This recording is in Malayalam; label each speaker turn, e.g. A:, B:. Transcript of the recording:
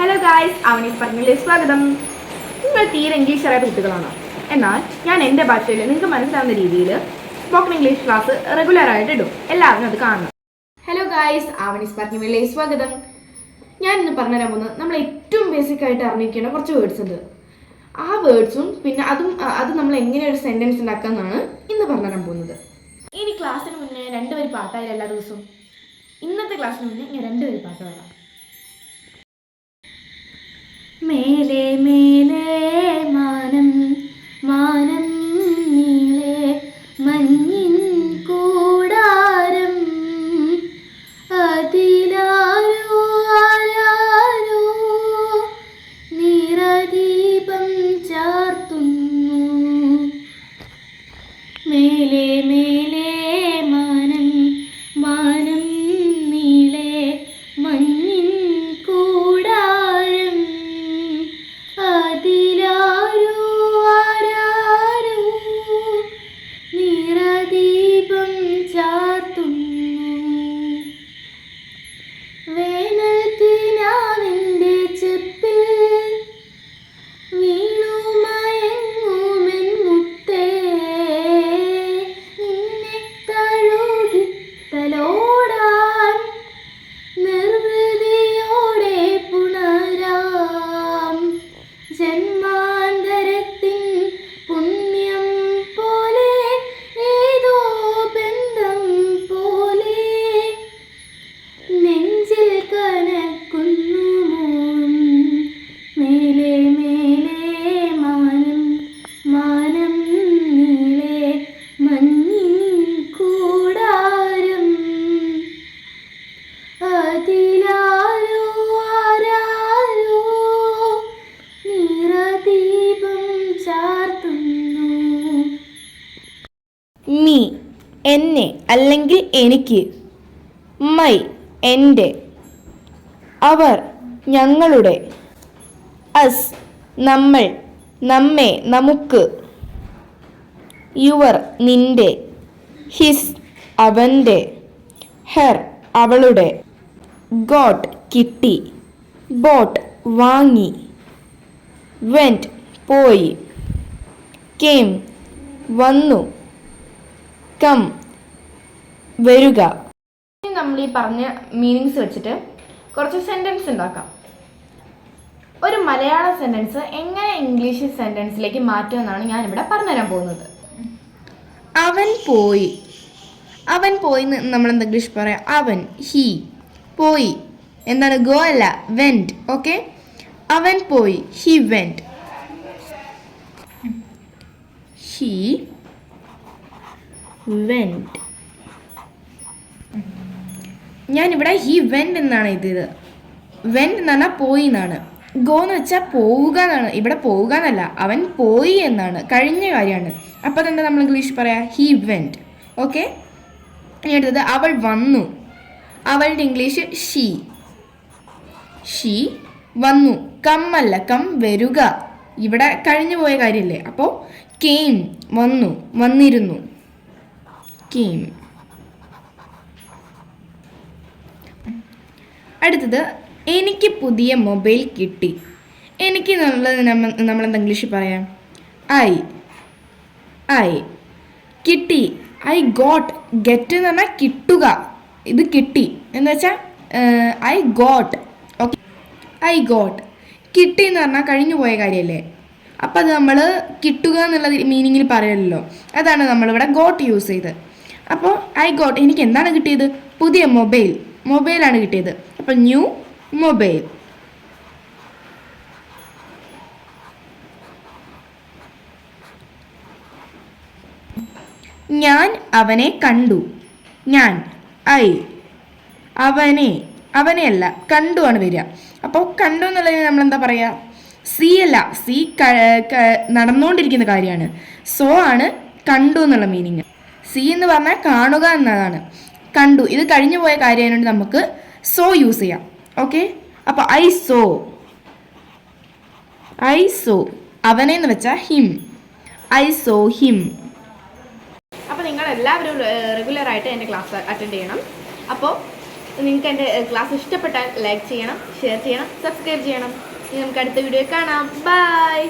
A: ഹലോ ഗായ്സ്, അവനീസ് പറഞ്ഞിലേക്ക് സ്വാഗതം. നിങ്ങൾ തീരെ ഇംഗ്ലീഷ് അറിയാത്ത കുട്ടികളാണോ? എന്നാൽ ഞാൻ എൻ്റെ ഭാഷയിൽ നിങ്ങൾക്ക് മനസ്സിലാവുന്ന രീതിയിൽ സ്പോക്കൺ ഇംഗ്ലീഷ് ക്ലാസ് റെഗുലറായിട്ട് ഇടും. എല്ലാവരും അത് കാണണം. ഹലോ ഗായ്സ്, അവനീസ് പറഞ്ഞിലേക്ക് സ്വാഗതം. ഞാൻ ഇന്ന് പറഞ്ഞുതരാൻ പോകുന്നത് നമ്മൾ ഏറ്റവും ബേസിക് ആയിട്ട് അറിഞ്ഞിരിക്കേണ്ട കുറച്ച് വേർഡ്സ് ഉണ്ട്. ആ വേർഡ്സും പിന്നെ അത് നമ്മൾ എങ്ങനെ ഒരു സെൻറ്റൻസ് ഉണ്ടാക്കാമെന്നാണ് ഇന്ന് പറഞ്ഞുതരാൻ പോകുന്നത്. ഇനി ക്ലാസ്സിന് മുന്നേ 2 വരി പാട്ടായാലും എല്ലാ ദിവസവും. ഇന്നത്തെ ക്ലാസ്സിന് മുന്നേ ഞാൻ 2 വരി പാട്ട് പാടാം. മേലെ മേലെ മാനം മാനം നീളെ മഞ്ഞിൻ കൂടാരം അതിലാരോ ആരാരോ നിറദീപം ചാർത്തുന്നു. മേലെ മേലെ മാനം മാനം നീളെ മഞ്ഞിൻ കൂടാരം അതിലാരോ ആരാരോ നിറദീപം ചാർത്തുന്നു. വേനൽ കിനാവിൻ്റെ ചെപ്പിൽ വീണുമയങ്ങുമെൻ മുത്തേ, നിന്നെ തഴുകി തലോടാൻ നിർവൃതിയോടെ പുണരാം. ജന്മാന്തരത്തിൻ പുണ്യം പോലെ ഏതോ ബന്ധം പോലെ നെഞ്ചിൽ കനക്കുന്നു മോഹം. മേലെ മേലെ മാനം മാനം നീളെ മഞ്ഞിൻ കൂടാരം അതിലാരോ ആരാരോ നിറദീപം ചാർത്തുന്നു.
B: മീ എന്നെ അല്ലെങ്കിൽ എനിക്ക്. മൈ എൻ്റെ. അവർ ഞങ്ങളുടെ. അസ് നമ്മൾ നമ്മെ നമുക്ക്. യുവർ നിന്റെ. ഹിസ് അവൻ്റെ. ഹെർ അവളുടെ. ഗോട്ട് കിട്ടി. ബോട്ട് വാങ്ങി. വെൻറ്റ് പോയി. കേം വന്നു. കം വരിക.
A: നമ്മൾ ഈ പറഞ്ഞ മീനിങ്സ് വെച്ചിട്ട് കുറച്ച് സെൻറ്റൻസ് ഉണ്ടാക്കാം. ഒരു മലയാള സെൻറ്റൻസ് എങ്ങനെ ഇംഗ്ലീഷ് സെൻറ്റൻസിലേക്ക് മാറ്റുമെന്നാണ് ഞാനിവിടെ പറഞ്ഞുതരാൻ പോകുന്നത്.
B: അവൻ പോയി. അവൻ പോയി നമ്മൾ എന്താ ഇംഗ്ലീഷ് പറയാം? അവൻ ഹി പോയി. എന്താണ്? ഗോ അല്ല, വെൻറ്റ്. ഓക്കെ, അവൻ പോയി. He went. He went. ഞാനിവിടെ ഹി വെൻറ്റ് എന്നാണ് എഴുതിയത്. വെൻറ്റ് എന്ന് പറഞ്ഞാൽ പോയി എന്നാണ്. ഗോ എന്ന് വെച്ചാൽ പോവുക എന്നാണ്. ഇവിടെ പോവുക എന്നല്ല, അവൻ പോയി എന്നാണ്, കഴിഞ്ഞ കാര്യമാണ്. അപ്പോൾ അതെന്താ നമ്മൾ ഇംഗ്ലീഷ് പറയാം? He went. ഓക്കെ, ഇനി അടുത്തത് അവൾ വന്നു. അവളുടെ ഇംഗ്ലീഷ് ഷീ. ഷീ വന്നു. കം അല്ല, കം വരിക. ഇവിടെ കഴിഞ്ഞു പോയ കാര്യമല്ലേ. അപ്പോൾ കേം വന്നു, വന്നിരുന്നു. കേം. അടുത്തത് എനിക്ക് പുതിയ മൊബൈൽ കിട്ടി. എനിക്ക് എന്നുള്ളത് നമ്മളെന്താ ഇംഗ്ലീഷിൽ പറയാം? ഐ കിട്ടി. I got. ഗെറ്റ് എന്ന് പറഞ്ഞാൽ കിട്ടുക. ഇത് കിട്ടി എന്ന് വെച്ചാൽ I got. Okay, I got. കിട്ടി എന്ന് പറഞ്ഞാൽ കഴിഞ്ഞു പോയ കാര്യമല്ലേ. അപ്പം അത് നമ്മൾ കിട്ടുക എന്നുള്ള മീനിങ്ങിൽ പറയല്ലോ. അതാണ് നമ്മളിവിടെ ഗോട്ട് യൂസ് ചെയ്ത്. അപ്പോൾ ഐ ഗോട്ട്, എനിക്ക് എന്താണ് കിട്ടിയത്? പുതിയ മൊബൈലാണ് കിട്ടിയത്. അപ്പോൾ ന്യൂ മൊബൈൽ. ഞാൻ അവനെ കണ്ടു. ഞാൻ ഐ. അവനെ അല്ല, കണ്ടു ആണ് വരിക. അപ്പോൾ കണ്ടു എന്നുള്ളതിന് നമ്മളെന്താ പറയുക? സി അല്ല, സി നടന്നുകൊണ്ടിരിക്കുന്ന കാര്യമാണ്. സോ ആണ് കണ്ടു എന്നുള്ള മീനിങ്. സി എന്ന് പറഞ്ഞാൽ കാണുക എന്നതാണ്. കണ്ടു, ഇത് കഴിഞ്ഞു പോയ കാര്യമായതുകൊണ്ട് നമുക്ക് സോ യൂസ് ചെയ്യാം. ഓക്കെ, അപ്പോൾ ഐ സോ. അവനെ എന്ന് വെച്ചാൽ ഹിം. I saw him.
A: അപ്പോൾ നിങ്ങൾ എല്ലാവരും റെഗുലറായിട്ട് എൻ്റെ ക്ലാസ് അറ്റൻഡ് ചെയ്യണം. അപ്പോൾ നിങ്ങൾക്ക് എൻ്റെ ക്ലാസ് ഇഷ്ടപ്പെട്ടാൽ ലൈക്ക് ചെയ്യണം, ഷെയർ ചെയ്യണം, സബ്സ്ക്രൈബ് ചെയ്യണം. ഇനി നമുക്ക് അടുത്ത വീഡിയോ കാണാം. ബൈ.